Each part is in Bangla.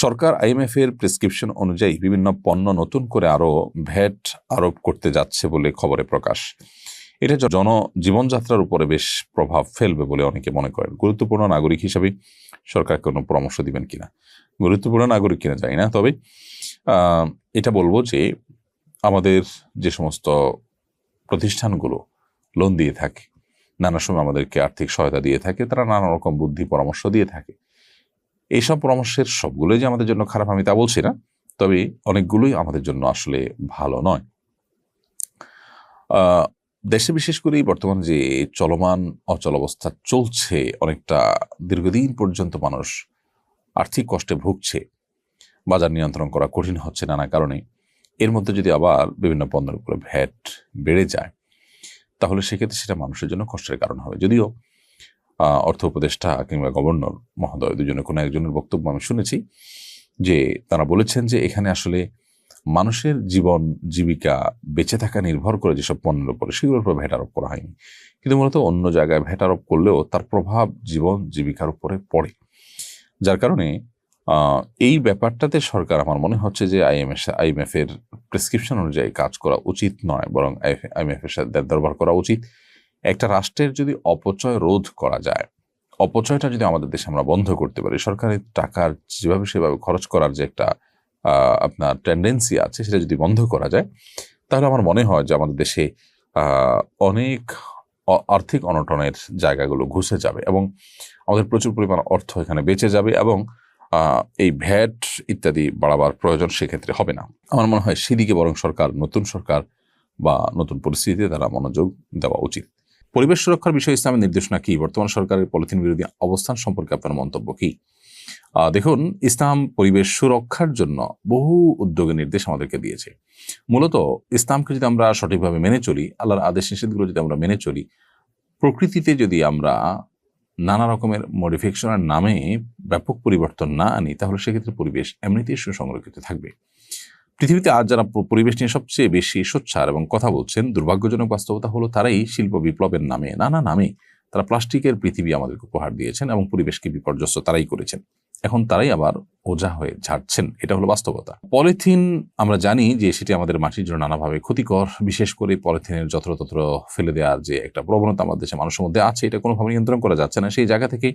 সরকার আইএমএফ এর প্রেসক্রিপশন অনুযায়ী বিভিন্ন পণ্য নতুন করে আরো ভ্যাট আরোপ করতে যাচ্ছে বলে খবরে প্রকাশ। এটা জীবনযাত্রার উপরে বেশ প্রভাব ফেলবে বলে অনেকে মনে করেন। গুরুত্বপূর্ণ নাগরিক হিসেবে সরকার কোনো পরামর্শ দিবেন কিনা, গুরুত্বপূর্ণ নাগরিক কিনা জানি না, তবে এটা বলবো যে আমাদের যে সমস্ত প্রতিষ্ঠানগুলো লোন দিয়ে থাকে, নানা সময় আমাদেরকে আর্থিক সহায়তা দিয়ে থাকে, তারা নানা রকম বুদ্ধি পরামর্শ দিয়ে থাকে। এইসব পরামর্শের সবগুলোই যে আমাদের জন্য খারাপ আমি তা বলছি না, তবে অনেকগুলোই আমাদের জন্য আসলে ভালো নয়। দেশে বিশেষ করে বর্তমান যে চলমান অচল অবস্থা চলছে, অনেকটা দীর্ঘদিন পর্যন্ত মানুষ আর্থিক কষ্টে ভুগছে, বাজার নিয়ন্ত্রণ করা কঠিন হচ্ছে নানা কারণে। এর মধ্যে যদি আবার বিভিন্ন পণ্যের উপরে ভ্যাট বেড়ে যায়, তাহলে সেক্ষেত্রে সেটা মানুষের জন্য কষ্টের কারণ হবে। যদিও অর্থ উপদেষ্টা কিংবা গভর্নর মহোদয় দুজনের কোনো একজনের বক্তব্য আমি শুনেছি যে তারা বলেছেন যে এখানে আসলে মানুষের জীবন জীবিকা বেঁচে থাকা নির্ভর করে যেসব পণ্যের উপরে, সেগুলোর উপর ভ্যাট আরোপ করা হয়নি, কিন্তু মূলত অন্য জায়গায় ভ্যাট আরোপ করলেও তার প্রভাব জীবন জীবিকার উপরে পড়ে। যার কারণে এই ব্যাপারটাতে সরকার, আমার মনে হচ্ছে যে আইএমএফ এর প্রেসক্রিপশন অনুযায়ী কাজ করা উচিত নয়, বরং আইএমএফ এর সাথে দরবার করা উচিত। একটা রাষ্ট্রের যদি অপচয় রোধ করা যায়, অপচয়টা যদি আমাদের দেশে আমরা বন্ধ করতে পারি, সরকারের টাকার যেভাবে সেভাবে খরচ করার যে একটা আপনার টেন্ডেন্সি আছে, সেটা যদি বন্ধ করা যায়, তাহলে আমার মনে হয় যে আমাদের দেশে অনেক আর্থিক অনটনের জায়গাগুলো ঘুষে যাবে এবং আমাদের প্রচুর পরিমাণ অর্থ এখানে বেঁচে যাবে এবং এই ভ্যাট ইত্যাদি বাড়াবার প্রয়োজন সেক্ষেত্রে হবে না। আমার মনে হয় সেদিকে বরং নতুন সরকার বা নতুন পরিস্থিতিতে তারা মনোযোগ দেওয়া উচিত। পরিবেশ সুরক্ষার বিষয়ে ইসলামের নির্দেশনা কি? বর্তমান সরকারের পলিথিন বিরোধী অবস্থান সম্পর্কে আপনার মন্তব্য কি? দেখুন, ইসলাম পরিবেশ সুরক্ষার জন্য বহু উদ্যোগের নির্দেশ আমাদেরকে দিয়েছে। মূলত ইসলামকে যদি আমরা সঠিকভাবে মেনে চলি, আল্লাহর আদেশ নিষেধগুলো যদি আমরা মেনে চলি, প্রকৃতিতে যদি আমরা নানা রকমের মডিফিকেশনের নামে ব্যাপক পরিবর্তন না আনি, তাহলে সেক্ষেত্রে পরিবেশ এমনিতেই সুসংরক্ষিত থাকবে। পৃথিবীতে আজ যারা পরিবেশ নিয়ে সবচেয়ে বেশি সোচ্চার এবং কথা বলছেন, দুর্ভাগ্যজনক বাস্তবতা হলো তারাই শিল্প বিপ্লবের নামে, নানা নামে তারা প্লাস্টিকের পৃথিবী আমাদেরকে উপহার দিয়েছেন এবং পরিবেশকে বিপর্যস্ত তারাই করেছেন। এখন তারাই আবার ওঝা হয়ে ঝাড়ছেন, এটা হলো বাস্তবতা। পলিথিন আমরা জানি যে সেটি আমাদের মাটির জন্য নানাভাবে ক্ষতিকর। বিশেষ করে পলিথিনের যত্রতত্র ফেলে দেওয়ার যে একটা প্রবণতা আমাদের দেশে মানুষের মধ্যে আছে, এটা কোনোভাবে নিয়ন্ত্রণ করা যাচ্ছে না। সেই জায়গা থেকে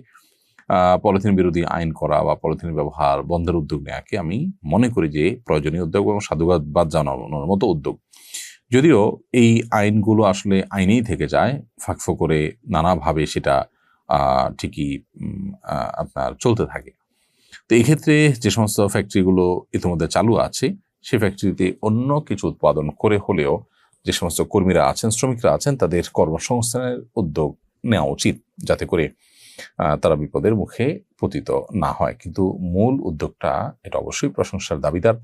পলিথিন বিরোধী আইন করা বা পলিথিনের ব্যবহার বন্ধের উদ্যোগ নেওয়াকে আমি মনে করি যে প্রয়োজনীয় উদ্যোগ এবং সাধুবাদ জানানোর মতো উদ্যোগ। যদিও এই আইনগুলো আসলে আইনেই থেকে যায়, ফাঁকফোঁ করে নানাভাবে সেটা ঠিকই আপনার চলতে থাকে। তো এই ক্ষেত্রে যে সমস্ত ফ্যাক্টরিগুলো ইতিমধ্যে চালু আছে, সেই ফ্যাক্টরিতে অন্য কিছু উৎপাদন করে হলেও যে সমস্ত কর্মীরা আছেন, শ্রমিকরা আছেন, তাদের কর্মসংস্থানের উদ্যোগ নেওয়া উচিত, যাতে করে তারা বিপদের মুখে পতিত না হয়। কিন্তু মূল উদ্যোগটা এটা অবশ্যই প্রশংসার দাবিদার।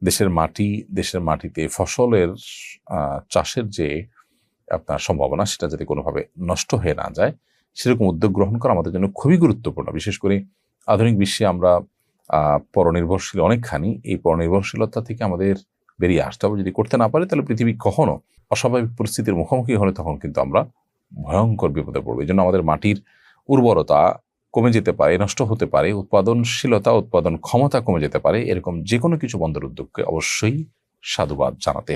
দেশের মাটিতে ফসলের চাষের যে আপনার সম্ভাবনা, সেটা যাতে কোনোভাবে নষ্ট হয়ে না যায়, সেরকম উদ্যোগ গ্রহণ করা আমাদের জন্য খুবই গুরুত্বপূর্ণ। বিশেষ করে আধুনিক বিশ্বে আমরা পরনির্ভরশীল অনেকখানি। এই পরনির্ভরশীলতা থেকে আমাদের বেরিয়ে আসতে হবে। যদি করতে না পারি, তাহলে পৃথিবী কখনো অস্বাভাবিক পরিস্থিতির মুখোমুখি হলে তখন কিন্তু আমরা ভয়ঙ্কর বিপদে পড়বো। এই জন্য আমাদের মাটির উর্বরতা কমে যেতে পারে, নষ্ট হতে পারে, উৎপাদনশীলতা, উৎপাদন ক্ষমতা কমে যেতে পারে। এরকম যে কোনো কিছু বন্ধের উদ্যোগকে অবশ্যই সাধুবাদ জানাতে